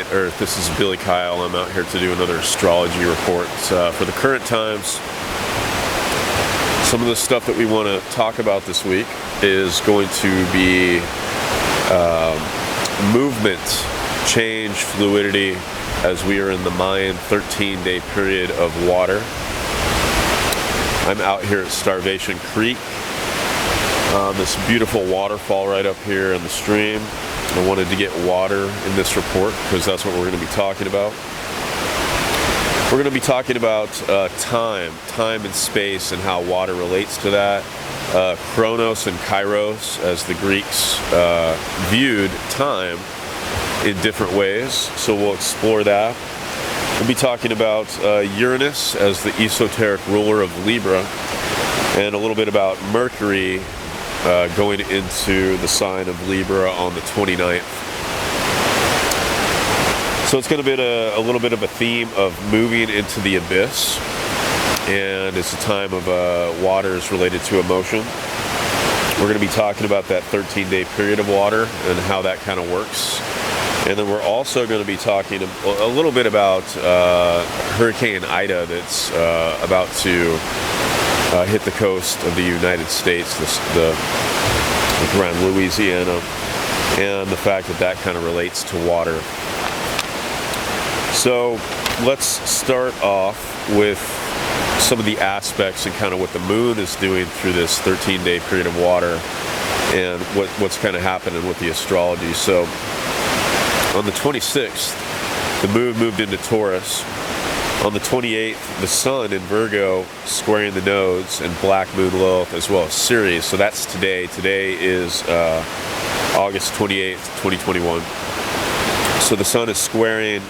planet Earth. This is Billy Kyle. I'm out here to do another astrology report for the current times. Some of the stuff that we want to talk about this week is going to be movement, change, fluidity, as we are in the Mayan 13-day period of water. I'm out here at Starvation Creek, this beautiful waterfall right up here in the stream. I wanted to get water in this report because that's what we're going to be talking about. We're going to be talking about time and space and how water relates to that. Chronos and Kairos, as the Greeks viewed time in different ways, so we'll explore that. We'll be talking about Uranus as the esoteric ruler of Libra, and a little bit about Mercury going into the sign of Libra on the 29th. So it's going to be a little bit of a theme of moving into the abyss, and it's a time of waters related to emotion. We're going to be talking about that 13-day period of water and how that kind of works. And then we're also going to be talking a little bit about Hurricane Ida that's about to hit the coast of the United States, around Louisiana, and the fact that that kind of relates to water. So let's start off with some of the aspects and kind of what the moon is doing through this 13-day period of water and what's kind of happening with the astrology. So on the 26th, the moon moved into Taurus. On the 28th, the sun in Virgo squaring the nodes, and black moon Lilith, as well as Ceres. So that's today. Today is August 28th, 2021. So the sun is squaring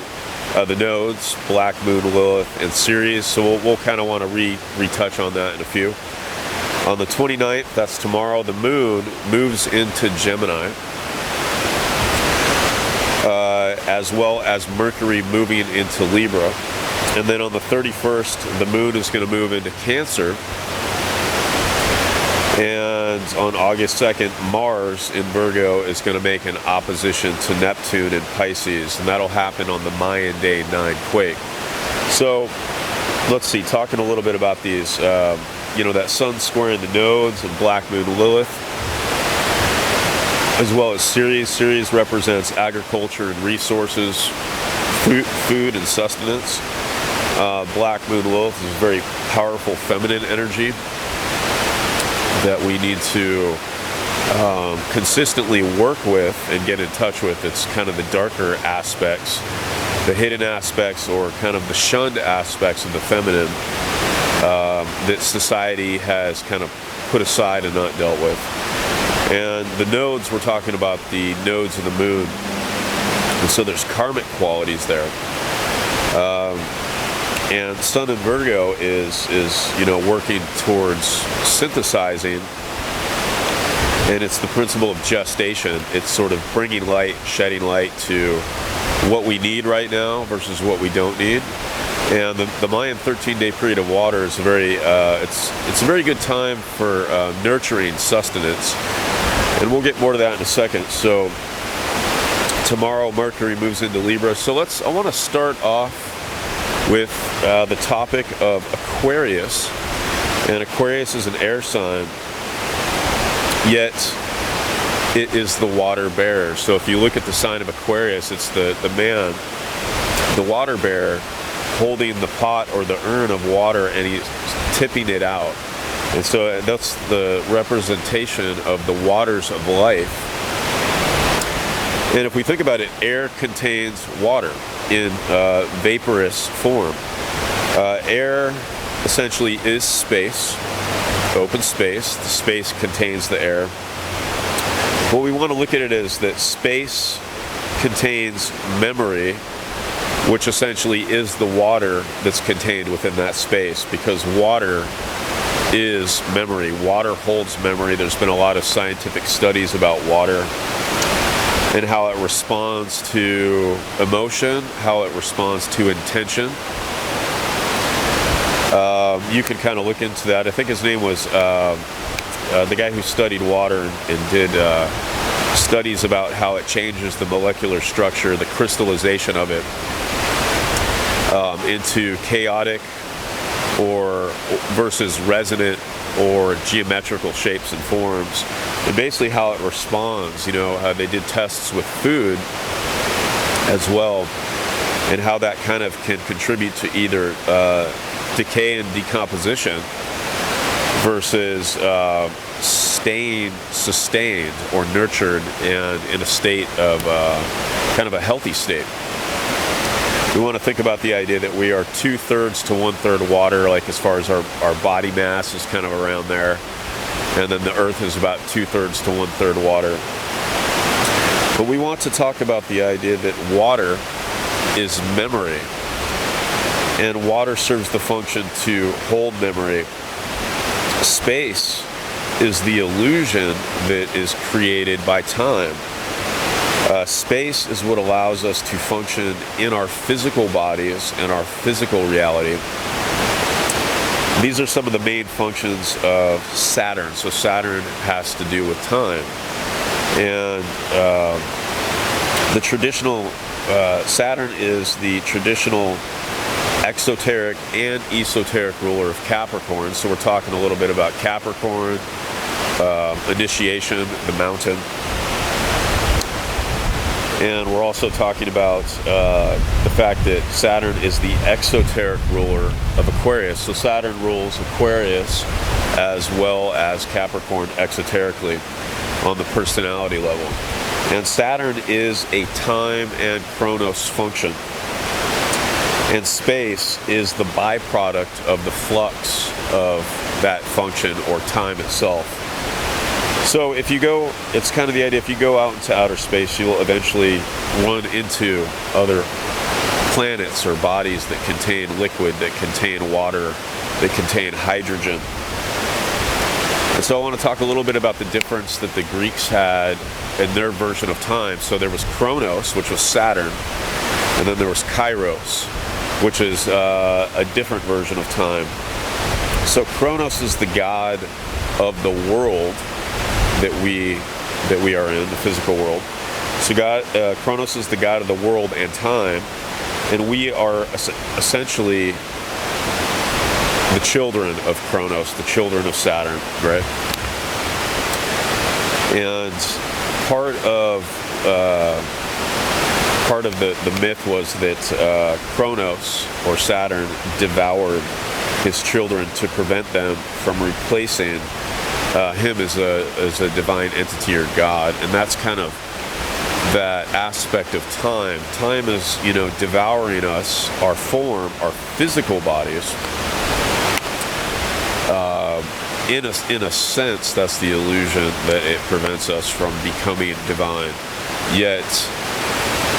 the nodes, black moon Lilith, and Ceres. So we'll kind of want to retouch on that in a few. On the 29th, that's tomorrow, the moon moves into Gemini, as well as Mercury moving into Libra. And then on the 31st, the moon is going to move into Cancer. And on August 2nd, Mars in Virgo is going to make an opposition to Neptune in Pisces. And that'll happen on the Mayan Day 9 quake. So let's see, talking a little bit about these, that sun squaring the nodes and black moon Lilith, as well as Ceres. Ceres represents agriculture and resources, food and sustenance. Black moon Lilith is a very powerful feminine energy that we need to consistently work with and get in touch with. It's kind of the darker aspects, the hidden aspects, or kind of the shunned aspects of the feminine that society has kind of put aside and not dealt with. And the nodes, we're talking about the nodes of the moon. And so there's karmic qualities there. And Sun in Virgo is working towards synthesizing, and it's the principle of gestation. It's sort of bringing light, shedding light to what we need right now versus what we don't need. And the Mayan 13-day period of water is it's a very good time for nurturing sustenance, and we'll get more to that in a second. So tomorrow Mercury moves into Libra. So I want to start off with the topic of Aquarius. And Aquarius is an air sign, yet it is the water bearer. So if you look at the sign of Aquarius, it's the man, the water bearer, holding the pot or the urn of water, and he's tipping it out. And so that's the representation of the waters of life. And if we think about it, air contains water in vaporous form. Air essentially is space, open space. The space contains the air. What we want to look at it is that space contains memory, which essentially is the water that's contained within that space, because water is memory. Water holds memory. There's been a lot of scientific studies about water and how it responds to emotion, how it responds to intention. You can kind of look into that. I think his name was the guy who studied water and did studies about how it changes the molecular structure, the crystallization of it, into chaotic or versus resonant or geometrical shapes and forms, and basically how it responds. They did tests with food as well, and how that kind of can contribute to either decay and decomposition versus staying sustained or nurtured and in a state of kind of a healthy state. We want to think about the idea that we are 2/3 to 1/3 water, like as far as our body mass is kind of around there. And then the earth is about 2/3 to 1/3 water. But we want to talk about the idea that water is memory. And water serves the function to hold memory. Space is the illusion that is created by time. Space is what allows us to function in our physical bodies and our physical reality. These are some of the main functions of Saturn. So Saturn has to do with time. And the traditional, Saturn is the traditional exoteric and esoteric ruler of Capricorn. So we're talking a little bit about Capricorn, initiation, the mountain. And we're also talking about the fact that Saturn is the exoteric ruler of Aquarius. So Saturn rules Aquarius as well as Capricorn exoterically on the personality level. And Saturn is a time and chronos function. And space is the byproduct of the flux of that function or time itself. So if you go, it's kind of the idea, if you go out into outer space, you'll eventually run into other planets or bodies that contain liquid, that contain water, that contain hydrogen. And so I want to talk a little bit about the difference that the Greeks had in their version of time. So there was Chronos, which was Saturn, and then there was Kairos, which is a different version of time. So Chronos is the god of the world that we are in, the physical world. So Chronos is the god of the world and time, and we are essentially the children of Chronos, the children of Saturn, right? And part of the myth was that Chronos, or Saturn, devoured his children to prevent them from replacing him as a divine entity or god. And that's kind of that aspect of time. Time is, devouring us, our form, our physical bodies. In a sense, that's the illusion that it prevents us from becoming divine. Yet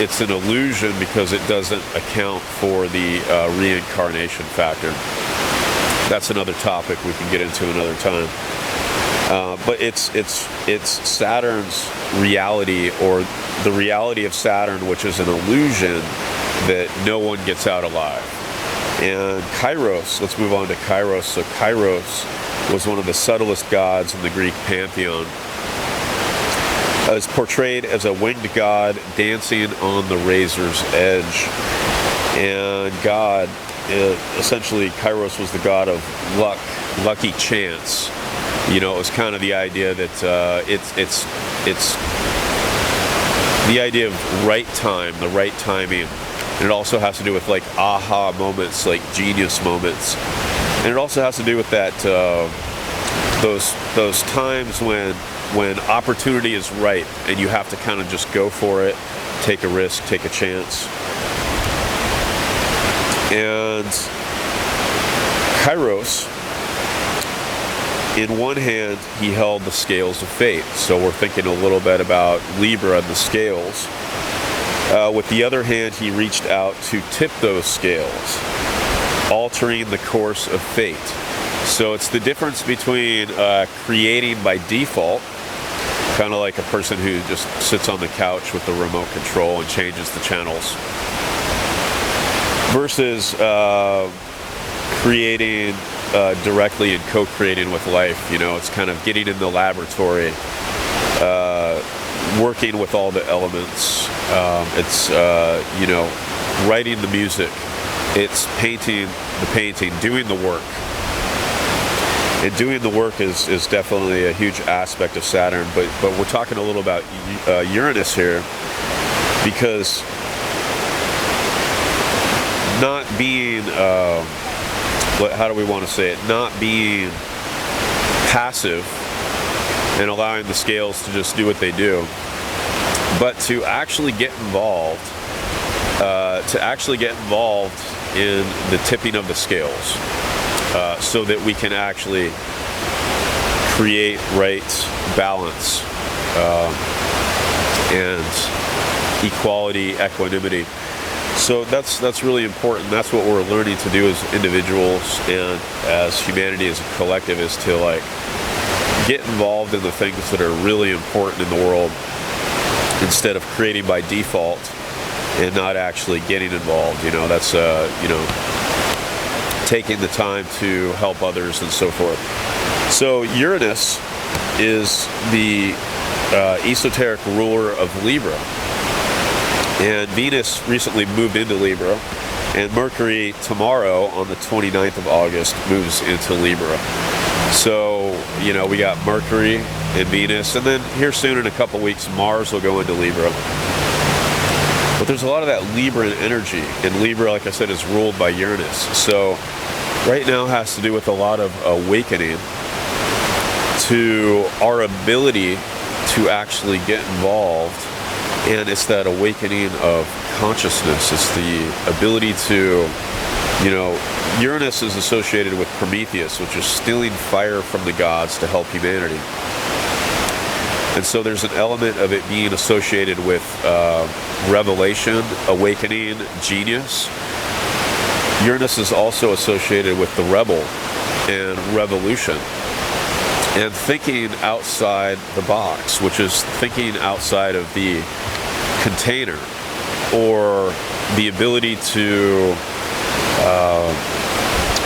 it's an illusion because it doesn't account for the reincarnation factor. That's another topic we can get into another time. But it's Saturn's reality, or the reality of Saturn, which is an illusion that no one gets out alive. And Kairos, let's move on to Kairos. So Kairos was one of the subtlest gods in the Greek pantheon. Is portrayed as a winged god dancing on the razor's edge. And God, essentially Kairos was the god of luck, lucky chance. It was kind of the idea that it's the idea of right time, the right timing. And it also has to do with like aha moments, like genius moments. And it also has to do with that those times when opportunity is right and you have to kind of just go for it, take a risk, take a chance. And Kairos, in one hand, he held the scales of fate. So we're thinking a little bit about Libra and the scales. With the other hand, he reached out to tip those scales, altering the course of fate. So it's the difference between creating by default, kind of like a person who just sits on the couch with the remote control and changes the channels, versus creating directly and co-creating with life. It's kind of getting in the laboratory, working with all the elements. It's writing the music. It's painting the painting, doing the work. And doing the work is definitely a huge aspect of Saturn. But we're talking a little about Uranus here, because not being, how do we want to say it? Not being passive and allowing the scales to just do what they do, but to actually get involved, in the tipping of the scales, so that we can actually create right balance and equality, equanimity. So that's really important. That's what we're learning to do as individuals and as humanity, as a collective, is to like get involved in the things that are really important in the world, instead of creating by default and not actually getting involved. That's taking the time to help others and so forth. So Uranus is the esoteric ruler of Libra, and Venus recently moved into Libra, and Mercury tomorrow on the 29th of August moves into Libra. So we got Mercury and Venus, and then here soon in a couple weeks Mars will go into Libra. But there's a lot of that Libran energy, and Libra, like I said, is ruled by Uranus. So right now has to do with a lot of awakening to our ability to actually get involved, and it's that awakening of consciousness. It's the ability to, Uranus is associated with Prometheus, which is stealing fire from the gods to help humanity. And so there's an element of it being associated with revelation, awakening, genius. Uranus is also associated with the rebel and revolution, and thinking outside the box, which is thinking outside of the container, or the ability to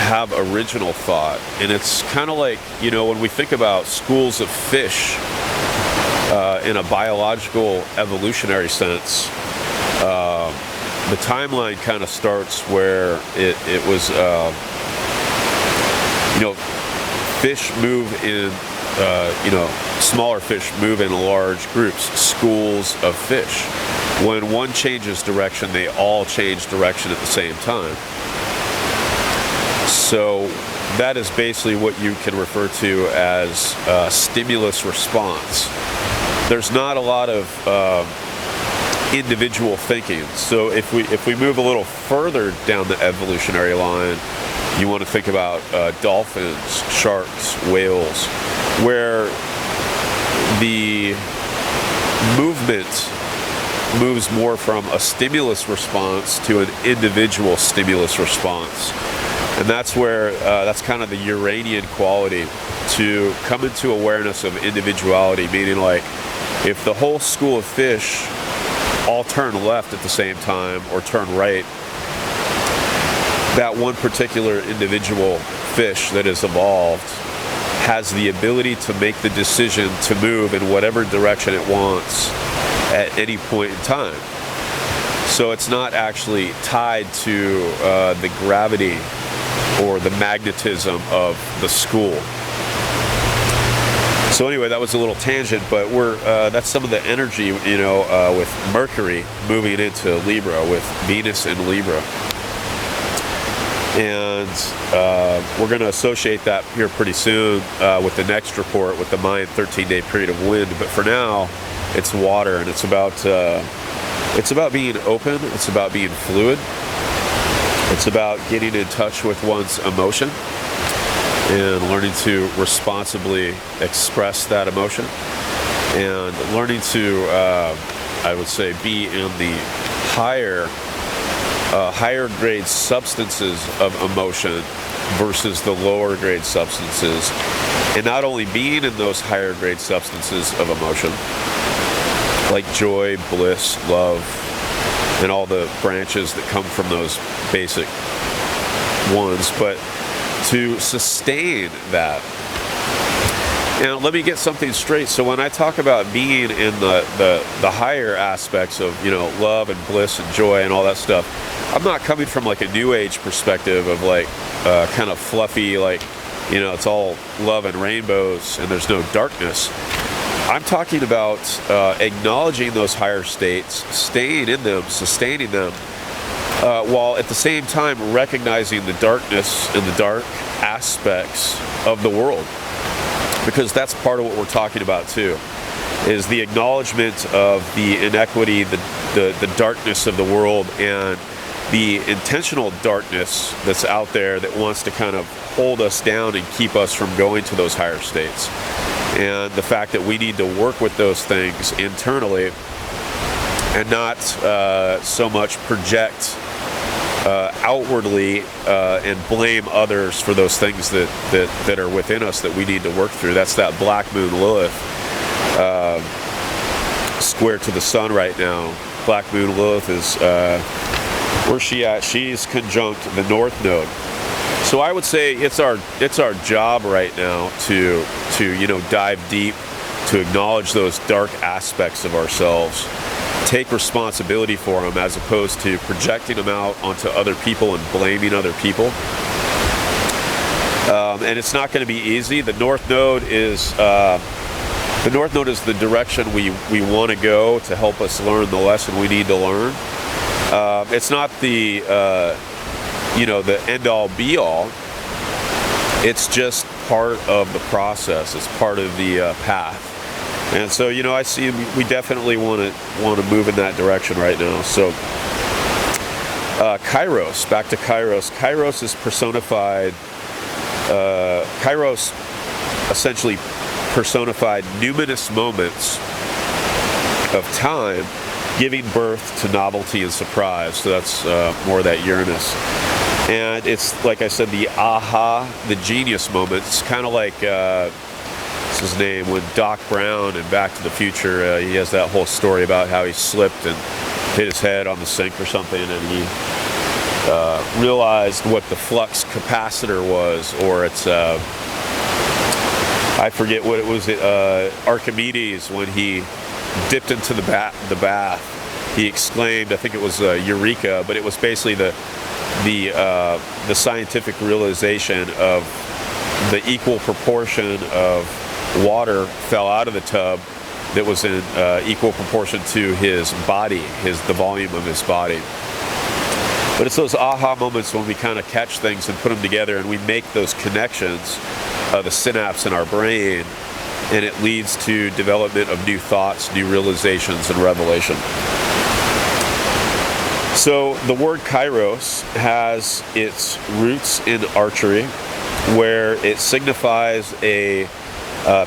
have original thought. And it's kind of like, when we think about schools of fish, in a biological evolutionary sense, the timeline kind of starts where it was, fish move in, smaller fish move in large groups, schools of fish. When one changes direction, they all change direction at the same time. So that is basically what you can refer to as stimulus response. There's not a lot of individual thinking. So if we move a little further down the evolutionary line, you want to think about dolphins, sharks, whales, where the movement moves more from a stimulus response to an individual stimulus response. And that's where, that's kind of the Uranian quality, to come into awareness of individuality, meaning like, if the whole school of fish all turn left at the same time, or turn right, that one particular individual fish that is evolved has the ability to make the decision to move in whatever direction it wants at any point in time. So it's not actually tied to the gravity or the magnetism of the school. So anyway, that was a little tangent, but that's some of the energy, with Mercury moving into Libra, with Venus in Libra. And we're going to associate that here pretty soon with the next report, with the Mayan 13-day period of wind. But for now, it's water, and it's about being open. It's about being fluid. It's about getting in touch with one's emotion and learning to responsibly express that emotion, and learning to, I would say, be in the higher grade substances of emotion versus the lower grade substances, and not only being in those higher grade substances of emotion, like joy, bliss, love, and all the branches that come from those basic ones, but to sustain that And let me get something straight. So when I talk about being in the higher aspects of, love and bliss and joy and all that stuff, I'm not coming from like a new age perspective of like kind of fluffy, like, it's all love and rainbows and there's no darkness. I'm talking about acknowledging those higher states, staying in them, sustaining them, while at the same time recognizing the darkness and the dark aspects of the world. Because that's part of what we're talking about too, is the acknowledgement of the inequity, the darkness of the world, and the intentional darkness that's out there that wants to kind of hold us down and keep us from going to those higher states. And the fact that we need to work with those things internally and not so much project outwardly and blame others for those things that are within us that we need to work through. That's that black moon Lilith square to the sun right now. Black moon Lilith is where's she at? She's conjunct the north node. So I would say it's our job right now to dive deep, to acknowledge those dark aspects of ourselves, take responsibility for them as opposed to projecting them out onto other people and blaming other people. And it's not going to be easy. The North Node is the direction we want to go to help us learn the lesson we need to learn. It's not the the end-all be-all. It's just part of the process. It's part of the path. And so, I see we definitely want to move in that direction right now. So, Kairos, back to Kairos. Kairos is personified. Kairos essentially personified numinous moments of time, giving birth to novelty and surprise. So that's more of that Uranus. And it's, like I said, the aha, the genius moment. It's kind of like, what's his name, when Doc Brown in Back to the Future, he has that whole story about how he slipped and hit his head on the sink or something, and he realized what the flux capacitor was, or it's, I forget what it was, Archimedes, when he dipped into the bath, he exclaimed, I think it was Eureka, but it was basically the scientific realization of the equal proportion of water fell out of the tub that was in equal proportion to his body, the volume of his body. But it's those aha moments when we kind of catch things and put them together and we make those connections, the synapse in our brain, and it leads to development of new thoughts, new realizations, and revelation. So the word Kairos has its roots in archery, where it signifies a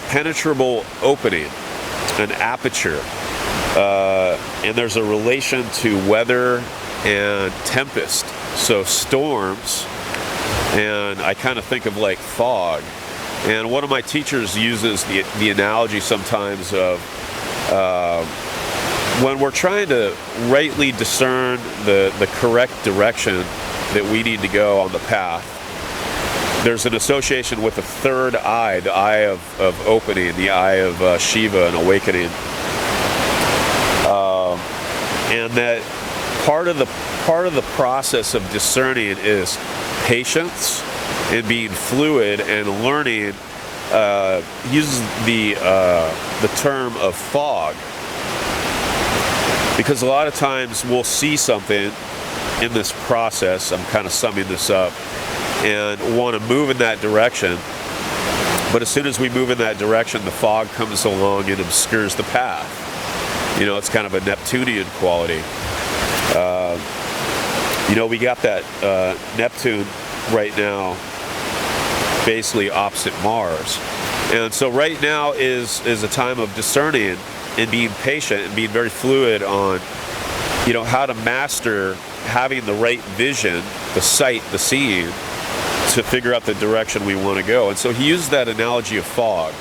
penetrable opening, an aperture, and there's a relation to weather and tempest, so storms, and I kind of think of like fog. And one of my teachers uses the analogy sometimes of when we're trying to rightly discern the correct direction that we need to go on the path, there's an association with the third eye, the eye of opening, the eye of Shiva and awakening. And that part of the process of discerning is patience and being fluid and learning. Uses the term of fog, because a lot of times we'll see something in this process, I'm kind of summing this up, and want to move in that direction, but as soon as we move in that direction, the fog comes along and obscures the path. It's kind of a Neptunian quality. We got that Neptune right now basically opposite Mars, and so right now is a time of discerning and being patient and being very fluid on how to master having the right vision, the sight, the seeing, to figure out the direction we want to go. And so he used that analogy of fog,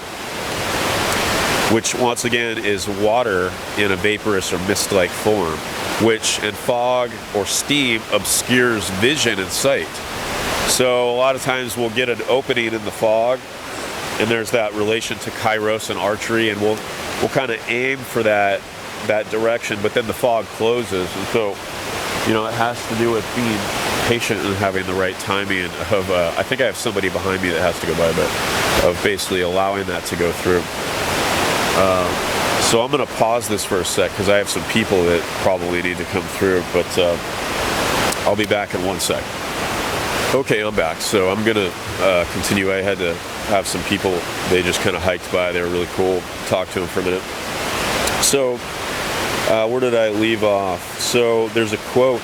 which once again is water in a vaporous or mist-like form, and fog or steam obscures vision and sight. So a lot of times we'll get an opening in the fog and there's that relation to Kairos and archery, and we'll kind of aim for that direction, but then the fog closes, and so it has to do with being patient and having the right timing of I think I have somebody behind me that has to go by, but of basically allowing that to go through. So I'm going to pause this for a sec because I have some people that probably need to come through, but I'll be back in 1 sec. Okay, I'm back. So I'm going to continue. I had to have some people, they just kind of hiked by. They were really cool. Talk to them for a minute. So where did I leave off? So there's a quote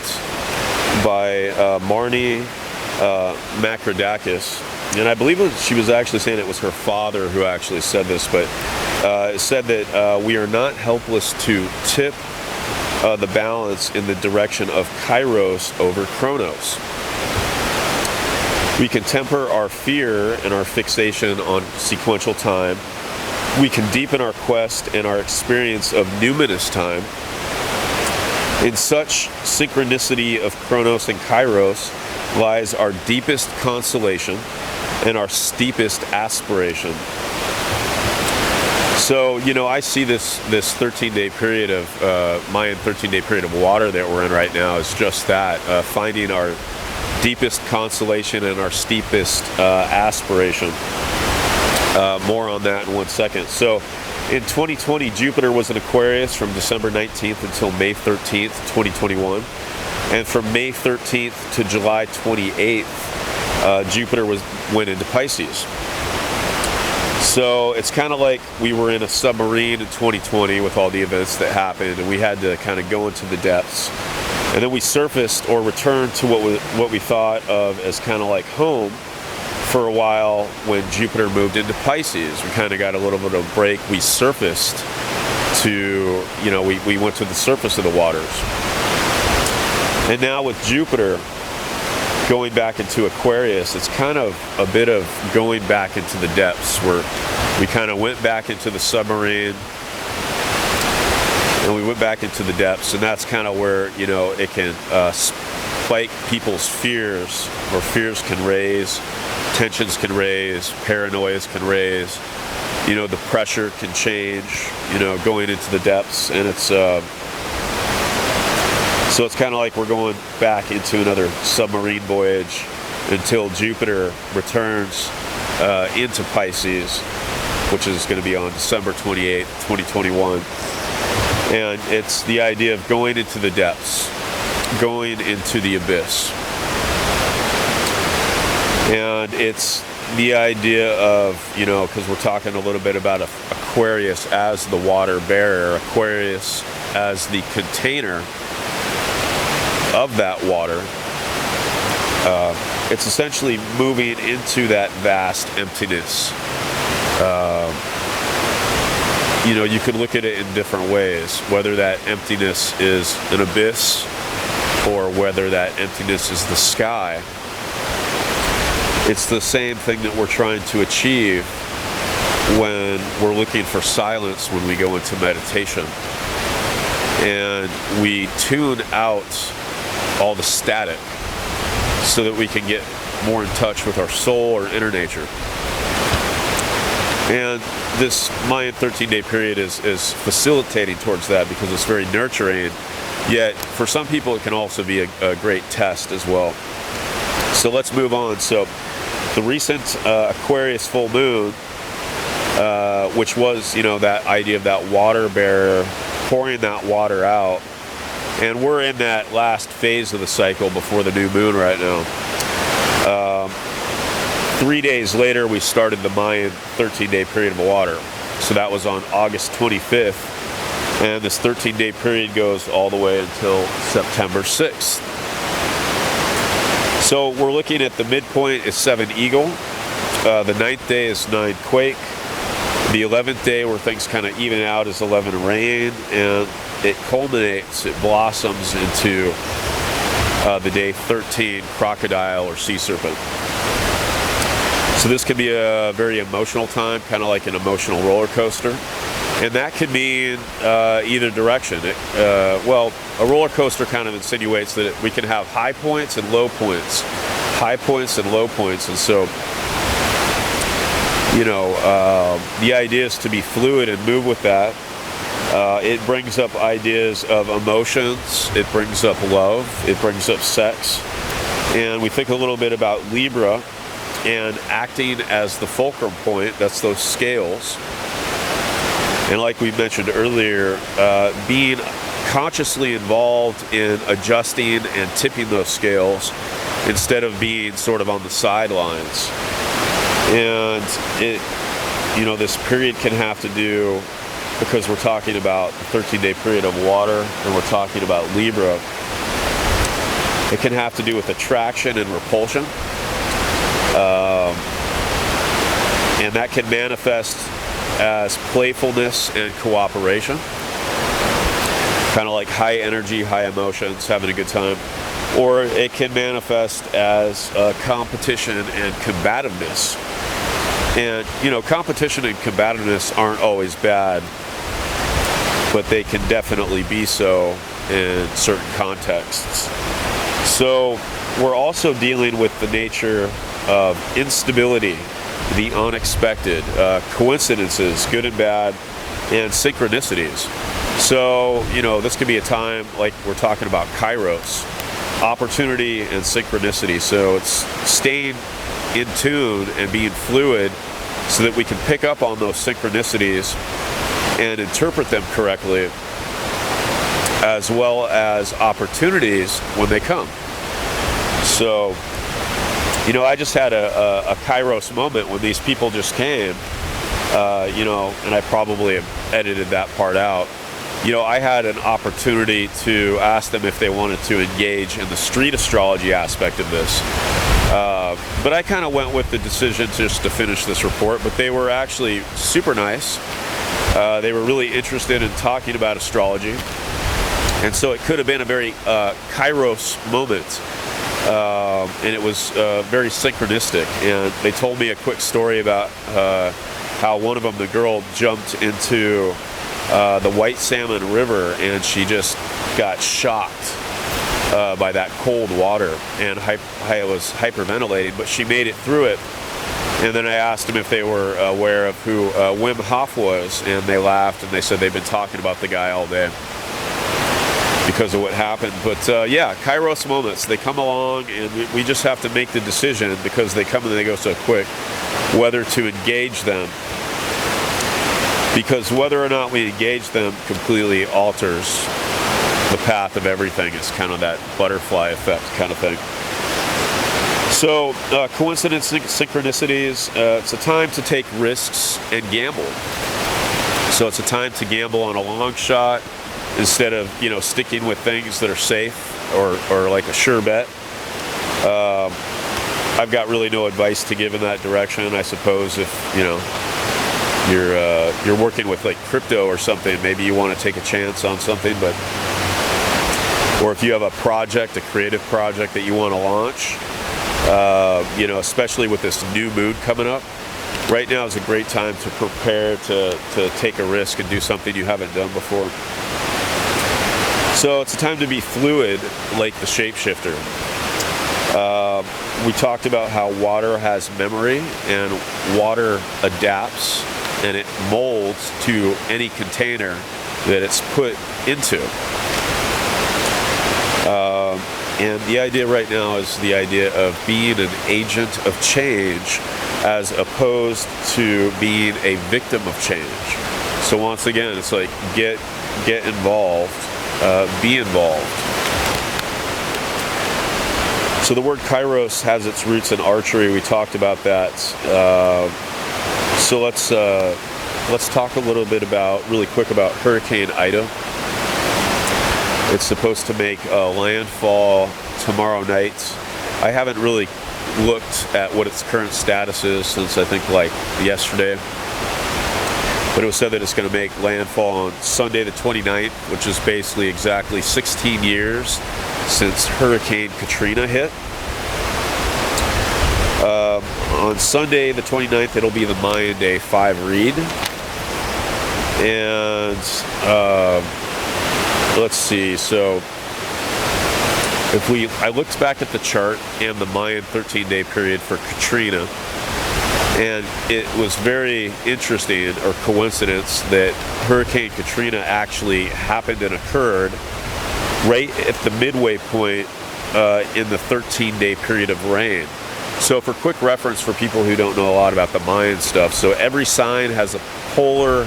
by Marnie Makrodakis, and I believe she was actually saying it was her father who actually said this, but it said that we are not helpless to tip the balance in the direction of Kairos over Chronos. We can temper our fear and our fixation on sequential time. We can deepen our quest and our experience of numinous time. In such synchronicity of Chronos and Kairos lies our deepest consolation and our steepest aspiration. So, I see this 13-day period of Mayan 13-day period of water that we're in right now is just that, finding our deepest consolation and our steepest aspiration. More on that in 1 second. So in 2020, Jupiter was in Aquarius from December 19th until May 13th, 2021. And from May 13th to July 28th, Jupiter went into Pisces. So it's kind of like we were in a submarine in 2020 with all the events that happened, and we had to kind of go into the depths. And then we surfaced or returned to what we thought of as kind of like home for a while when Jupiter moved into Pisces. We kind of got a little bit of a break. We surfaced to, we went to the surface of the waters. And now with Jupiter going back into Aquarius, it's kind of a bit of going back into the depths where we kind of went back into the submarine and we went back into the depths, and that's kind of where, it can spike people's fears, or fears can raise, tensions can raise, paranoias can raise, the pressure can change, going into the depths, and it's so it's kind of like we're going back into another submarine voyage until Jupiter returns into Pisces, which is going to be on December 28th, 2021. And it's the idea of going into the depths, going into the abyss. And it's the idea of, because we're talking a little bit about Aquarius as the water bearer, Aquarius as the container of that water. It's essentially moving into that vast emptiness. You could look at it in different ways, whether that emptiness is an abyss or whether that emptiness is the sky. It's the same thing that we're trying to achieve when we're looking for silence when we go into meditation. And we tune out all the static so that we can get more in touch with our soul or inner nature. And this Mayan 13-day period is facilitating towards that because it's very nurturing, yet for some people it can also be a great test as well. So let's move on. So the recent Aquarius full moon, which was, that idea of that water bearer pouring that water out, and we're in that last phase of the cycle before the new moon right now. 3 days later, we started the Mayan 13-day period of water. So that was on August 25th. And this 13-day period goes all the way until September 6th. So we're looking at the midpoint is 7 Eagle. The 9th day is 9 Quake. The 11th day where things kind of even out is 11 Rain. And it culminates, it blossoms into the day 13 Crocodile or Sea Serpent. So this can be a very emotional time, kind of like an emotional roller coaster. And that could mean either direction. A roller coaster kind of insinuates that we can have high points and low points. High points and low points. And so, the idea is to be fluid and move with that. It brings up ideas of emotions, it brings up love, it brings up sex, and we think a little bit about Libra and acting as the fulcrum point. That's those scales, and like we mentioned earlier, being consciously involved in adjusting and tipping those scales instead of being sort of on the sidelines. And this period can have to do, because we're talking about the 13-day period of water and we're talking about Libra, it can have to do with attraction and repulsion. And that can manifest as playfulness and cooperation. Kind of like high energy, high emotions, having a good time. Or it can manifest as competition and combativeness. And, competition and combativeness aren't always bad, but they can definitely be so in certain contexts. So we're also dealing with the nature of instability, the unexpected, coincidences, good and bad, and synchronicities. So, this could be a time like we're talking about Kairos, opportunity and synchronicity. So it's staying in tune and being fluid so that we can pick up on those synchronicities and interpret them correctly, as well as opportunities when they come. So, I just had a Kairos moment when these people just came, and I probably have edited that part out. I had an opportunity to ask them if they wanted to engage in the street astrology aspect of this. But I kind of went with the decision just to finish this report, but they were actually super nice. They were really interested in talking about astrology. And so it could have been a very Kairos moment. And it was very synchronistic. And they told me a quick story about how one of them, the girl, jumped into the White Salmon River, and she just got shocked by that cold water, and I was hyperventilating, but she made it through it. And then I asked them if they were aware of who Wim Hof was, and they laughed, and they said they've been talking about the guy all day because of what happened. But yeah, Kairos moments, they come along, and we just have to make the decision, because they come and they go so quick, whether to engage them. Because whether or not we engage them completely alters the path of everything. It's kind of that butterfly effect kind of thing. So coincidence, synchronicities, it's a time to take risks and gamble. So it's a time to gamble on a long shot instead of sticking with things that are safe or like a sure bet. I've got really no advice to give in that direction. I suppose if you're working with like crypto or something, maybe you want to take a chance on something, or if you have a project, a creative project that you want to launch, especially with this new moon coming up, right now is a great time to prepare to take a risk and do something you haven't done before. So it's a time to be fluid, like the shapeshifter. We talked about how water has memory, and water adapts, and it molds to any container that it's put into. And the idea right now is the idea of being an agent of change as opposed to being a victim of change. So once again, it's like get involved, be involved. So the word Kairos has its roots in archery. We talked about that. So let's talk a little bit really quick about Hurricane Ida. It's supposed to make landfall tomorrow night. I haven't really looked at what its current status is since I think like yesterday. But it was said that it's going to make landfall on Sunday the 29th, which is basically exactly 16 years since Hurricane Katrina hit. On Sunday the 29th, it'll be the Mayan Day 5 read. And let's see, so I looked back at the chart and the Mayan 13-day period for Katrina, And it was very interesting, or coincidence, that Hurricane Katrina actually happened and occurred right at the midway point in the 13-day period of rain. So for quick reference for people who don't know a lot about the Mayan stuff, so every sign has a polar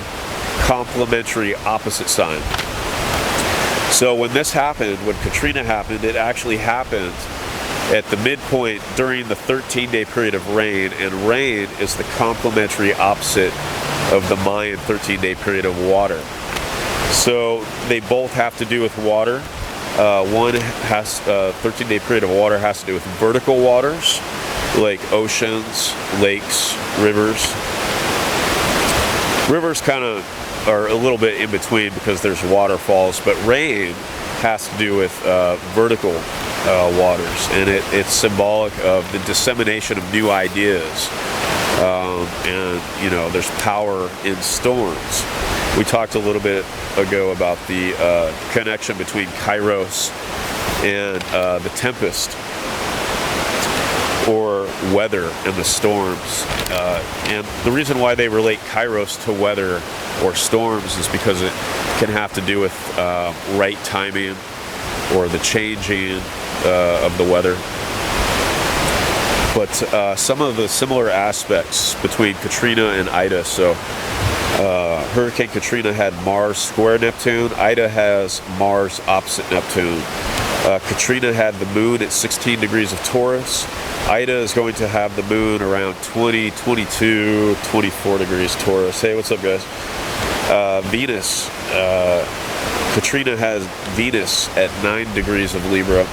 complementary opposite sign. So when this happened, when Katrina happened, it actually happened at the midpoint during the 13-day period of rain, and rain is the complementary opposite of the Mayan 13-day period of water. So they both have to do with water. One has 13-day period of water has to do with vertical waters, like oceans, lakes, rivers. Rivers kind of are a little bit in between because there's waterfalls, but rain has to do with vertical waters, and it's symbolic of the dissemination of new ideas. And you know, there's power in storms. We talked a little bit ago about the connection between Kairos and the tempest, or weather and the storms. And the reason why they relate Kairos to weather or storms is because it can have to do with right timing or the changing of the weather. But some of the similar aspects between Katrina and Ida. So Hurricane Katrina had Mars square Neptune. Ida has Mars opposite Neptune. Katrina had the moon at 16 degrees of Taurus. Ida is going to have the moon around 20, 22, 24 degrees Taurus. Hey, what's up, guys? Venus. Katrina has Venus at 9 degrees of Libra,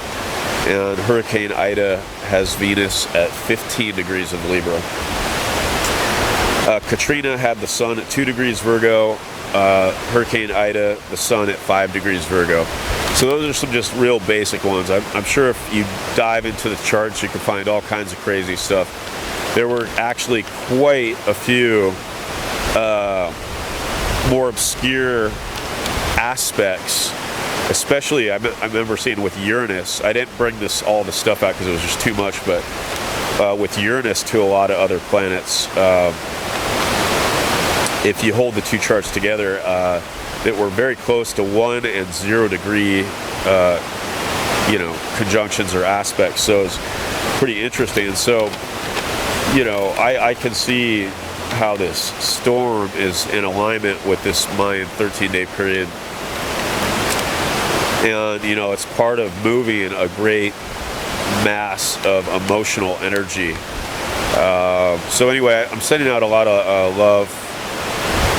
and Hurricane Ida has Venus at 15 degrees of Libra. Katrina had the sun at 2 degrees Virgo. Hurricane Ida, the sun at 5 degrees Virgo. So those are some just real basic ones. I'm sure if you dive into the charts, you can find all kinds of crazy stuff. There were actually quite a few more obscure aspects, especially I remember seeing with Uranus. I didn't bring all the stuff out because it was just too much, but with Uranus to a lot of other planets, if you hold the two charts together, that were very close to 1 and 0 degree conjunctions or aspects. So it's pretty interesting. And so, you know, I can see how this storm is in alignment with this Mayan 13-day period. And, you know, it's part of moving a great mass of emotional energy. So anyway, I'm sending out a lot of love,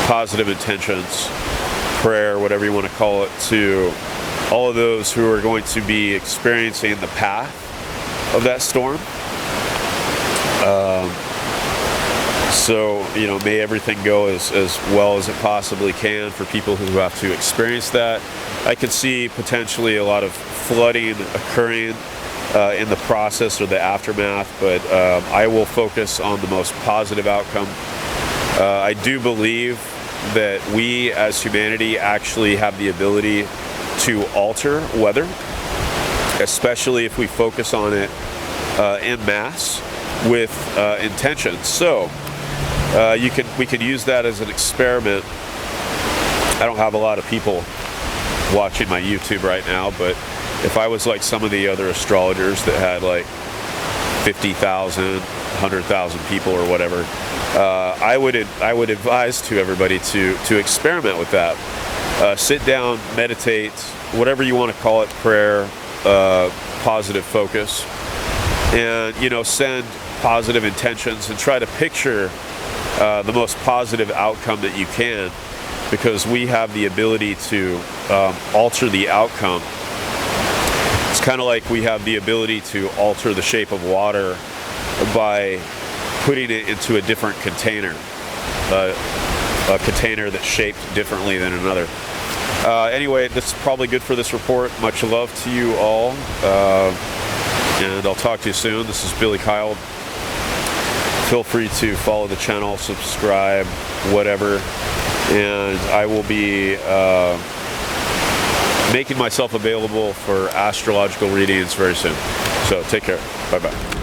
positive intentions, prayer, whatever you want to call it, to all of those who are going to be experiencing the path of that storm. So, you know, may everything go as well as it possibly can for people who have to experience that. I could see potentially a lot of flooding occurring in the process or the aftermath, but I will focus on the most positive outcome. I do believe that we as humanity actually have the ability to alter weather, especially if we focus on it en masse with intention. So we could use that as an experiment. I don't have a lot of people watching my YouTube right now, but if I was like some of the other astrologers that had like 50,000, 100,000 people or whatever, I would advise to everybody to experiment with that. Sit down, meditate, whatever you want to call it, prayer, positive focus, and, you know, send positive intentions and try to picture the most positive outcome that you can, because we have the ability to alter the outcome. It's kind of like we have the ability to alter the shape of water by putting it into a different container, a container that's shaped differently than another. Anyway, this is probably good for this report. Much love to you all, and I'll talk to you soon. This is Billy Kyle. Feel free to follow the channel, subscribe, whatever, and I will be making myself available for astrological readings very soon. So take care. Bye-bye.